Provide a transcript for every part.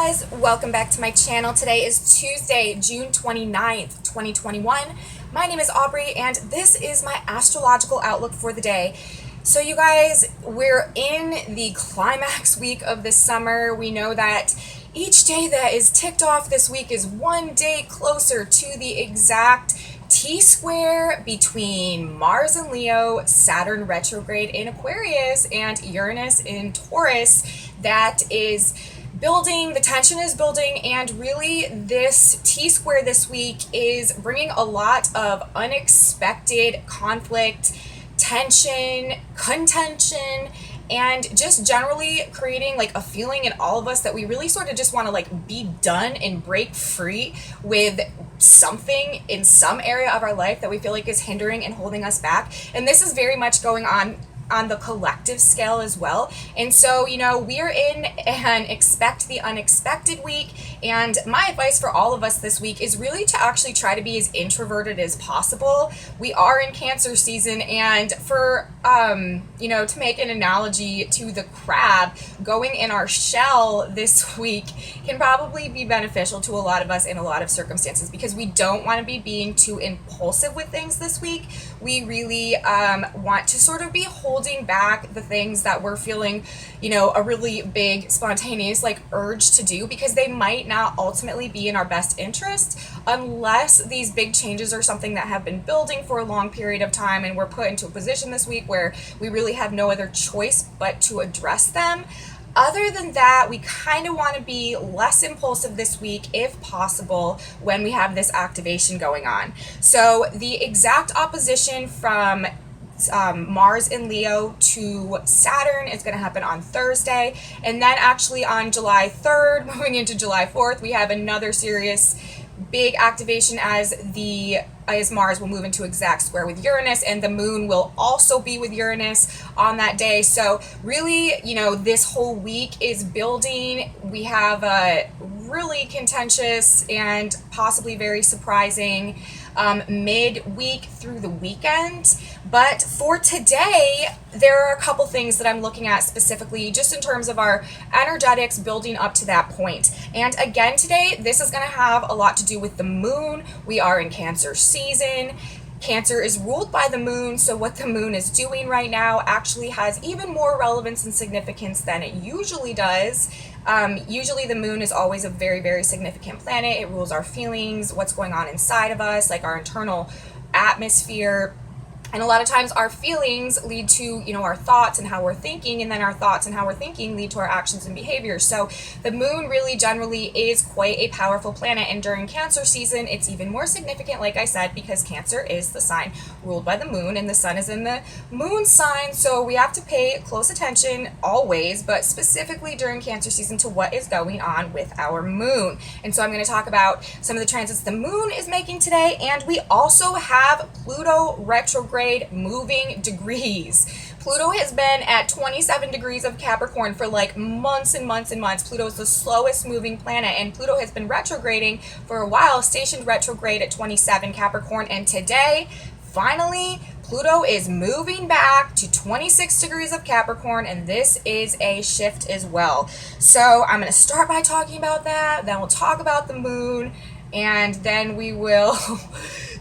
guys, welcome back to my channel. Today is Tuesday, June 29th, 2021. My name is Aubrey and this is my astrological outlook for the day. So you guys, we're in the climax week of the summer. We know that each day that is ticked off this week is one day closer to the exact T-square between Mars in Leo, Saturn retrograde in Aquarius, and Uranus in Taurus. That is building, the tension is building, and really this T-square this week is bringing a lot of unexpected conflict, tension, contention, and just generally creating like a feeling in all of us that we really sort of just want to like be done and break free with something in some area of our life that we feel like is hindering and holding us back. And this is very much going on the collective scale as well. And so, you know, we are in an expect the unexpected week, and my advice for all of us this week is really to actually try to be as introverted as possible. We are in Cancer season, and for you know, to make an analogy to the crab, going in our shell this week can probably be beneficial to a lot of us in a lot of circumstances, because we don't want to be being too impulsive with things this week. We really want to sort of be holding back the things that we're feeling, you know, a really big spontaneous like urge to do, because they might not ultimately be in our best interest unless these big changes are something that have been building for a long period of time and we're put into a position this week where we really have no other choice but to address them. Other than that, we kind of want to be less impulsive this week if possible when we have this activation going on. So the exact opposition from Mars in Leo to Saturn is going to happen on Thursday, and then actually on July 3rd, moving into July 4th, we have another serious big activation as Mars will move into exact square with Uranus, and the moon will also be with Uranus on that day. So really, you know, this whole week is building. We have a really contentious and possibly very surprising mid-week through the weekend. But for today, there are a couple things that I'm looking at specifically just in terms of our energetics building up to that point. And again, today, this is going to have a lot to do with the moon. We are in Cancer season. Cancer is ruled by the moon, so what the moon is doing right now actually has even more relevance and significance than it usually does. Usually the moon is always a very, very significant planet. It rules our feelings, what's going on inside of us, like our internal atmosphere. And a lot of times our feelings lead to, you know, our thoughts and how we're thinking, and then our thoughts and how we're thinking lead to our actions and behaviors. So the moon really generally is quite a powerful planet, and during Cancer season, it's even more significant, like I said, because Cancer is the sign ruled by the moon, and the sun is in the moon sign. So we have to pay close attention always, but specifically during Cancer season, to what is going on with our moon. And so I'm going to talk about some of the transits the moon is making today, and we also have Pluto retrograde moving degrees. Pluto has been at 27 degrees of Capricorn for like months and months and months. Pluto is the slowest moving planet, and Pluto has been retrograding for a while, stationed retrograde at 27 Capricorn, and today, finally, Pluto is moving back to 26 degrees of Capricorn, and this is a shift as well. So I'm going to start by talking about that, then we'll talk about the moon, and then we will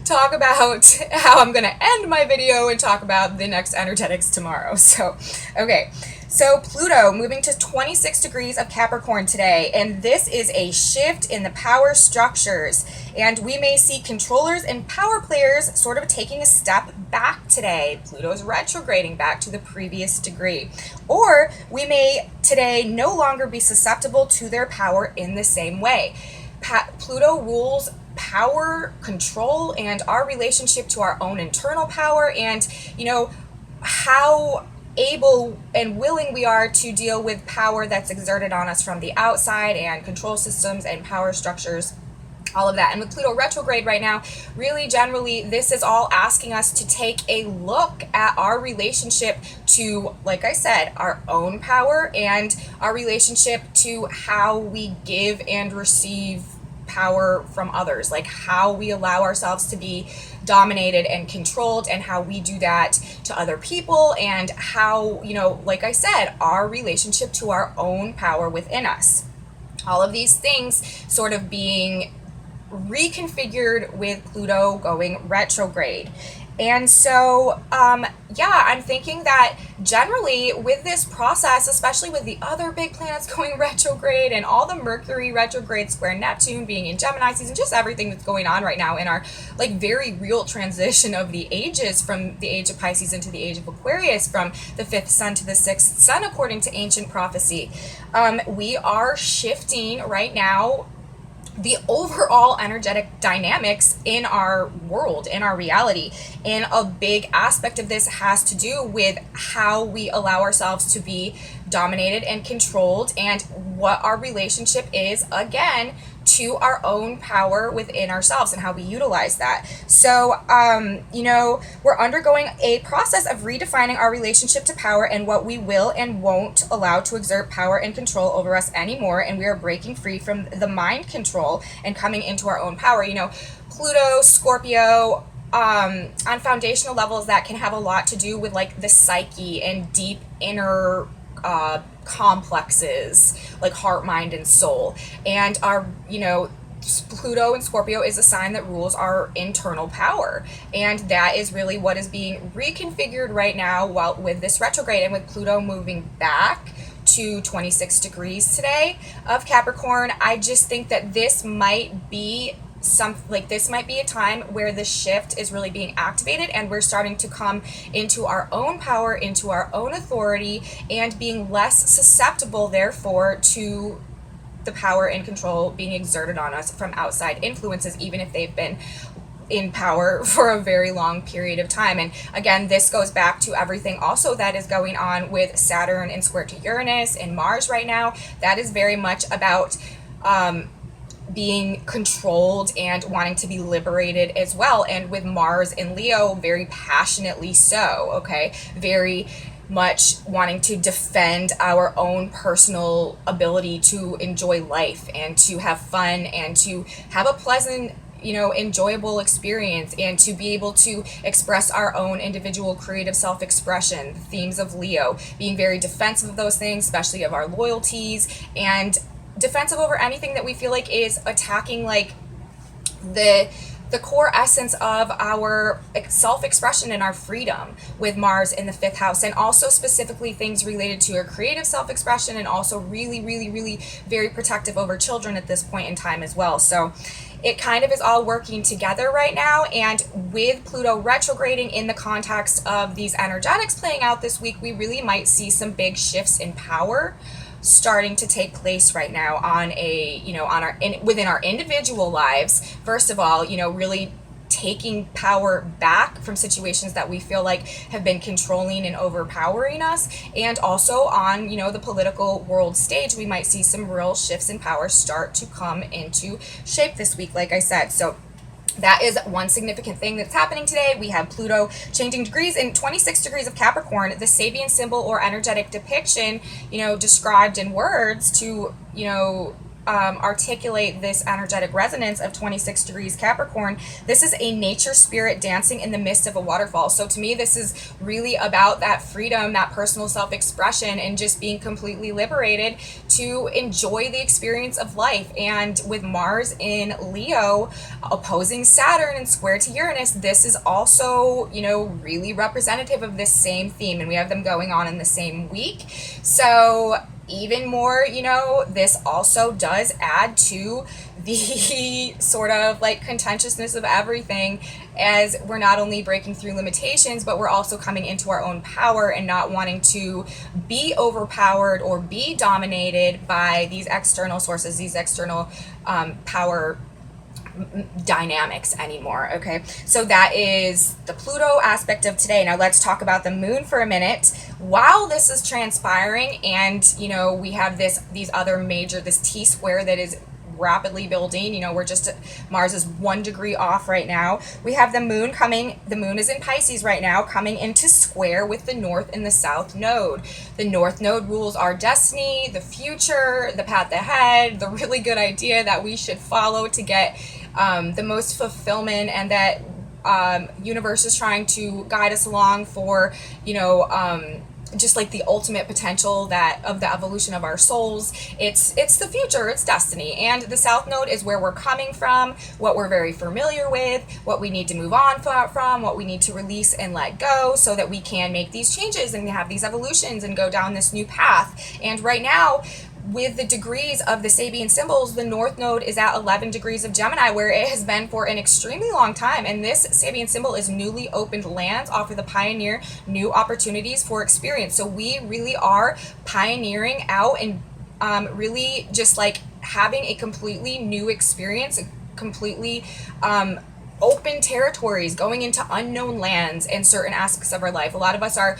talk about how I'm going to end my video and talk about the next energetics tomorrow. So, okay. So Pluto moving to 26 degrees of Capricorn today, and this is a shift in the power structures, and we may see controllers and power players sort of taking a step back today. Pluto's retrograding back to the previous degree, or we may today no longer be susceptible to their power in the same way. Pluto rules power, control, and our relationship to our own internal power, and, you know, how able and willing we are to deal with power that's exerted on us from the outside, and control systems and power structures, all of that. And with Pluto retrograde right now, really generally, this is all asking us to take a look at our relationship to, like I said, our own power, and our relationship to how we give and receive power from others, like how we allow ourselves to be dominated and controlled, and how we do that to other people, and how, you know, like I said, our relationship to our own power within us. All of these things sort of being reconfigured with Pluto going retrograde. And so, yeah, I'm thinking that generally with this process, especially with the other big planets going retrograde and all the Mercury retrograde square Neptune being in Gemini season, just everything that's going on right now in our like very real transition of the ages from the age of Pisces into the age of Aquarius, from the fifth sun to the sixth sun, according to ancient prophecy, we are shifting right now the overall energetic dynamics in our world, in our reality. And a big aspect of this has to do with how we allow ourselves to be dominated and controlled, and what our relationship is, again, to our own power within ourselves and how we utilize that. So, we're undergoing a process of redefining our relationship to power and what we will and won't allow to exert power and control over us anymore. And we are breaking free from the mind control and coming into our own power. Pluto, Scorpio, on foundational levels, that can have a lot to do with like the psyche and deep inner complexes, like heart, mind, and soul. And our, Pluto and Scorpio is a sign that rules our internal power. And that is really what is being reconfigured right now while with this retrograde, and with Pluto moving back to 26 degrees today of Capricorn. I just think that this might be this might be a time where the shift is really being activated, and we're starting to come into our own power, into our own authority, and being less susceptible, therefore, to the power and control being exerted on us from outside influences, even if they've been in power for a very long period of time. And again, this goes back to everything also that is going on with Saturn and square to Uranus and Mars right now. That is very much about being controlled and wanting to be liberated as well. And with Mars in Leo, very passionately so, okay? Very much wanting to defend our own personal ability to enjoy life and to have fun and to have a pleasant, enjoyable experience, and to be able to express our own individual creative self-expression. The themes of Leo being very defensive of those things, especially of our loyalties, and defensive over anything that we feel like is attacking like the core essence of our self-expression and our freedom, with Mars in the fifth house, and also specifically things related to our creative self-expression, and also really, really, really very protective over children at this point in time as well. So it kind of is all working together right now. And with Pluto retrograding in the context of these energetics playing out this week, we really might see some big shifts in power starting to take place right now on within our individual lives. First of all, really taking power back from situations that we feel like have been controlling and overpowering us. And also on, the political world stage, we might see some real shifts in power start to come into shape this week, like I said. So that is one significant thing that's happening today. We have Pluto changing degrees in 26 degrees of Capricorn, the Sabian symbol or energetic depiction, described in words to, articulate this energetic resonance of 26 degrees Capricorn. This is a nature spirit dancing in the midst of a waterfall. So to me, this is really about that freedom, that personal self-expression, and just being completely liberated to enjoy the experience of life. And with Mars in Leo opposing Saturn and square to Uranus, this is also, really representative of this same theme, and we have them going on in the same week. So even more, this also does add to the sort of like contentiousness of everything, as we're not only breaking through limitations, but we're also coming into our own power and not wanting to be overpowered or be dominated by these external sources, these external power dynamics anymore. Okay, so that is the Pluto aspect of today. Now let's talk about the moon for a minute. While this is transpiring, and we have these other major, this T square that is rapidly building, we're just Mars is 1 degree off right now. We have the moon coming. The moon is in Pisces right now, coming into square with the north and the south node. The north node rules our destiny, the future, the path ahead, the really good idea that we should follow to get the most fulfillment, and that universe is trying to guide us along for just like the ultimate potential that of the evolution of our souls. It's the future, it's destiny. And the South Node is where we're coming from, what we're very familiar with, what we need to move on from, what we need to release and let go so that we can make these changes and have these evolutions and go down this new path. And right now, with the degrees of the Sabian symbols, the North Node is at 11 degrees of Gemini, where it has been for an extremely long time. And this Sabian symbol is newly opened lands, offer the pioneer new opportunities for experience. So we really are pioneering out and really just like having a completely new experience, a completely open territories, going into unknown lands in certain aspects of our life. A lot of us are,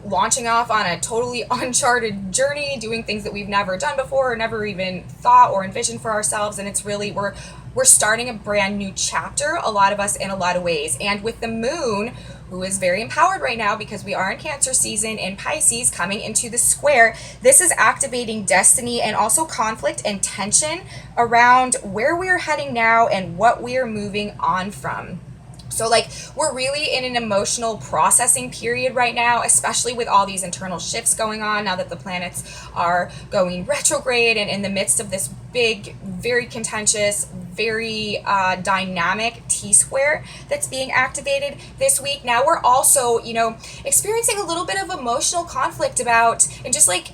launching off on a totally uncharted journey, doing things that we've never done before or never even thought or envisioned for ourselves. And it's really, we're starting a brand new chapter, a lot of us in a lot of ways. And with the moon, who is very empowered right now because we are in Cancer season in Pisces coming into the square, this is activating destiny and also conflict and tension around where we're heading now and what we're moving on from. So like we're really in an emotional processing period right now, especially with all these internal shifts going on now that the planets are going retrograde and in the midst of this big, very contentious, very dynamic T-square that's being activated this week. Now we're also, experiencing a little bit of emotional conflict about, and just like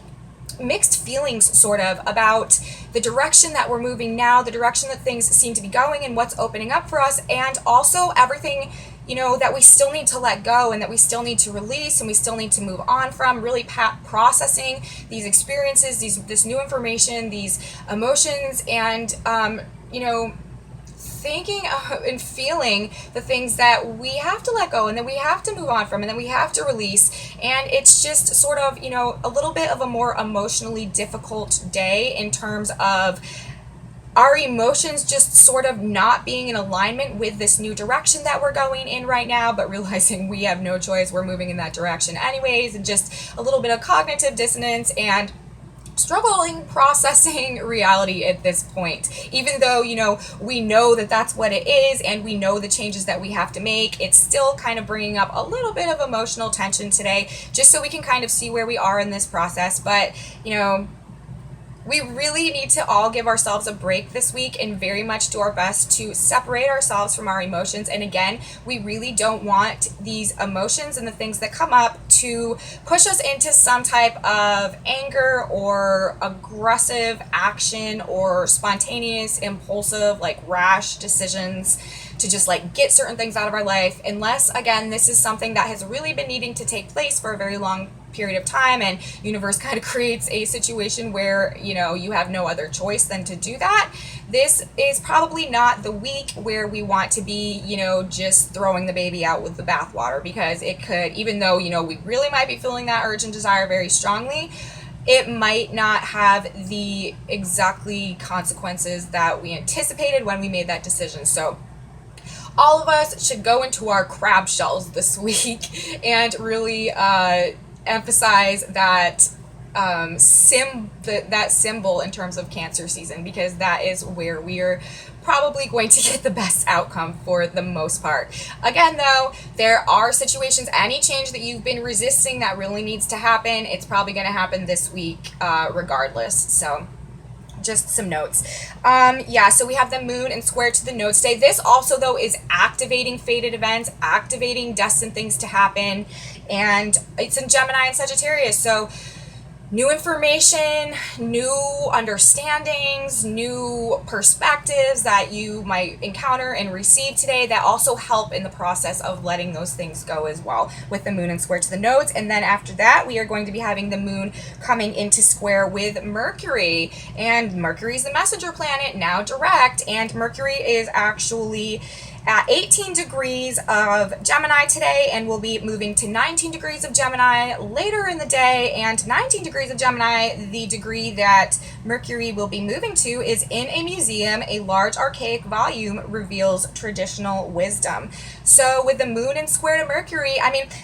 mixed feelings sort of about the direction that we're moving now, the direction that things seem to be going and what's opening up for us, and also everything that we still need to let go and that we still need to release and we still need to move on from, really processing these experiences, this new information, these emotions, and thinking and feeling the things that we have to let go and that we have to move on from and that we have to release. And it's just sort of, a little bit of a more emotionally difficult day in terms of our emotions just sort of not being in alignment with this new direction that we're going in right now, but realizing we have no choice, we're moving in that direction anyways, and just a little bit of cognitive dissonance and struggling processing reality at this point. Even though, we know that that's what it is and we know the changes that we have to make, it's still kind of bringing up a little bit of emotional tension today, just so we can kind of see where we are in this process. But, we really need to all give ourselves a break this week and very much do our best to separate ourselves from our emotions. And again, we really don't want these emotions and the things that come up to push us into some type of anger or aggressive action or spontaneous, impulsive, like rash decisions to just like get certain things out of our life, unless, again, this is something that has really been needing to take place for a very long period of time, and universe kind of creates a situation where you have no other choice than to do that. This is probably not the week where we want to be just throwing the baby out with the bathwater, because it could, even though we really might be feeling that urge and desire very strongly, it might not have the exactly consequences that we anticipated when we made that decision. So all of us should go into our crab shells this week and really emphasize that that symbol in terms of Cancer season, because that is where we are probably going to get the best outcome for the most part. Again, though, there are situations, any change that you've been resisting that really needs to happen, it's probably going to happen this week regardless. So just some notes. So we have the moon and square to the node today. This also, though, is activating fated events, activating destined things to happen, and it's in Gemini and Sagittarius. So new information, new understandings, new perspectives that you might encounter and receive today that also help in the process of letting those things go as well, with the moon and square to the nodes. And then after that, we are going to be having the moon coming into square with Mercury, and Mercury is the messenger planet, now direct, and Mercury is actually at 18 degrees of Gemini today, and we'll be moving to 19 degrees of Gemini later in the day. And 19 degrees of Gemini, the degree that Mercury will be moving to, is in a museum. A large archaic volume reveals traditional wisdom. So with the moon and square to Mercury,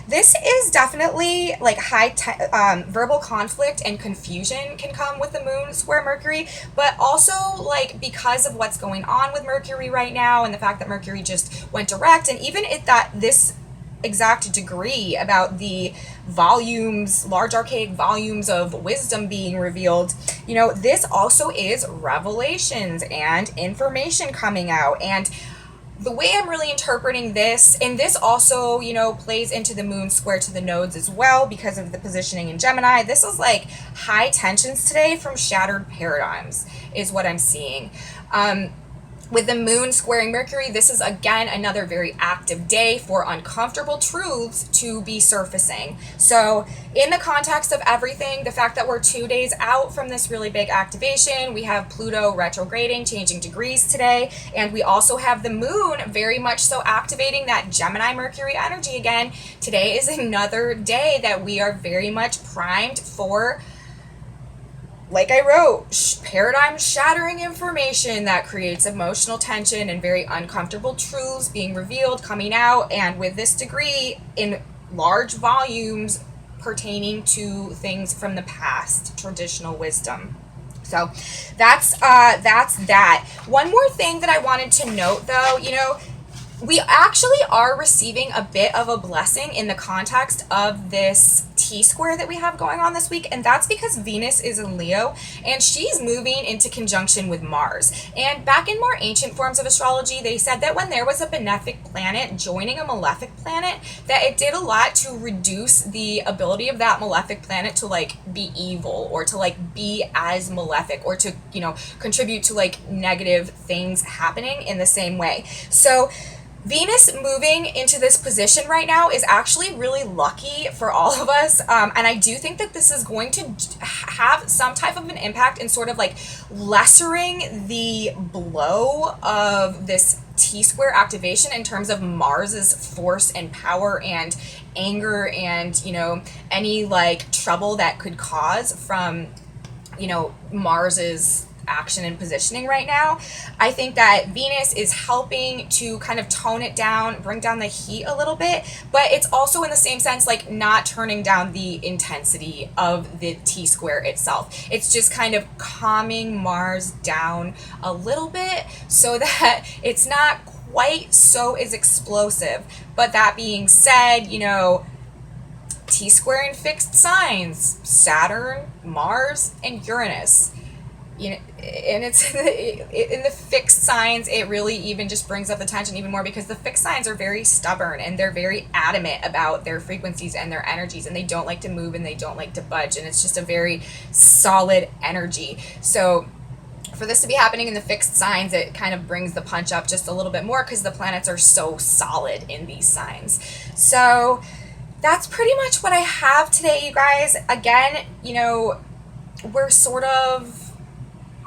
this is definitely like verbal conflict and confusion can come with the moon square Mercury, but also like because of what's going on with Mercury right now and the fact that Mercury just went direct, and even if that this exact degree about the volumes, large archaic volumes of wisdom being revealed, this also is revelations and information coming out. And the way I'm really interpreting this, and this also, plays into the moon square to the nodes as well because of the positioning in Gemini. This is like high tensions today from shattered paradigms is what I'm seeing. With the moon squaring Mercury, this is again another very active day for uncomfortable truths to be surfacing. So in the context of everything, the fact that we're 2 days out from this really big activation, we have Pluto retrograding, changing degrees today, and we also have the moon very much so activating that Gemini Mercury energy again. Today is another day that we are very much primed for, like I wrote, paradigm shattering information that creates emotional tension and very uncomfortable truths being revealed, coming out, and with this degree in large volumes pertaining to things from the past, traditional wisdom. So that's that. One more thing that I wanted to note though, we actually are receiving a bit of a blessing in the context of this T-square that we have going on this week, and that's because Venus is in Leo, and she's moving into conjunction with Mars. And back in more ancient forms of astrology, they said that when there was a benefic planet joining a malefic planet, that it did a lot to reduce the ability of that malefic planet to, be evil, or to, be as malefic, or to, contribute to, negative things happening in the same way. So Venus moving into this position right now is actually really lucky for all of us. And I do think that this is going to have some type of an impact in sort of lessering the blow of this T-square activation in terms of Mars's force and power and anger and, any trouble that could cause from, Mars's action and positioning right now. I think that Venus is helping to kind of tone it down, bring down the heat a little bit, but it's also in the same sense not turning down the intensity of the T-square itself. It's just kind of calming Mars down a little bit so that it's not quite so as explosive. But that being said, T-square in fixed signs, Saturn, Mars, and Uranus. And it's in the fixed signs, it really even just brings up the tension even more because the fixed signs are very stubborn and they're very adamant about their frequencies and their energies, and they don't like to move and they don't like to budge, and it's just a very solid energy. So for this to be happening in the fixed signs, it kind of brings the punch up just a little bit more because the planets are so solid in these signs. So that's pretty much what I have today, you guys. Again, we're sort of,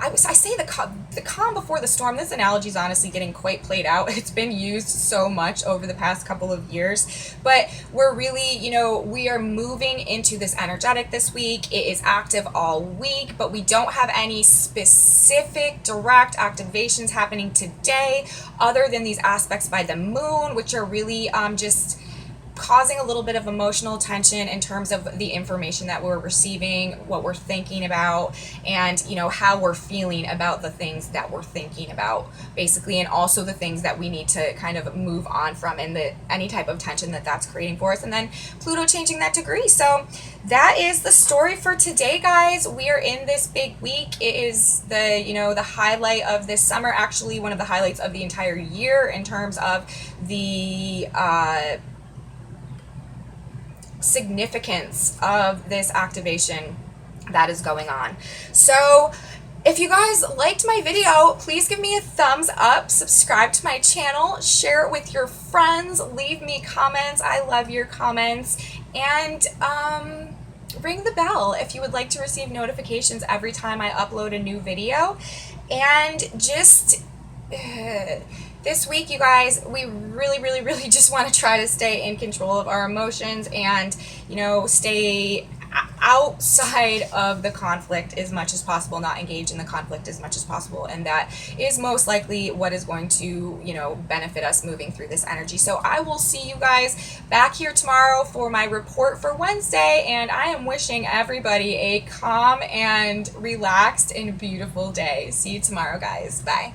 I say the calm before the storm. This analogy is honestly getting quite played out. It's been used so much over the past couple of years, but we're really, we are moving into this energetic this week. It is active all week, but we don't have any specific direct activations happening today other than these aspects by the moon, which are really just causing a little bit of emotional tension in terms of the information that we're receiving, what we're thinking about, and how we're feeling about the things that we're thinking about, basically, and also the things that we need to kind of move on from, and any type of tension that's creating for us, and then Pluto changing that degree. So that is the story for today, guys. We are in this big week. It is the highlight of this summer, actually one of the highlights of the entire year in terms of the significance of this activation that is going on. So if you guys liked my video, please give me a thumbs up, subscribe to my channel, share it with your friends, leave me comments. I love your comments, and ring the bell if you would like to receive notifications every time I upload a new video. And just this week, you guys, we really just want to try to stay in control of our emotions and, stay outside of the conflict as much as possible, not engage in the conflict as much as possible. And that is most likely what is going to, benefit us moving through this energy. So I will see you guys back here tomorrow for my report for Wednesday. And I am wishing everybody a calm and relaxed and beautiful day. See you tomorrow, guys. Bye.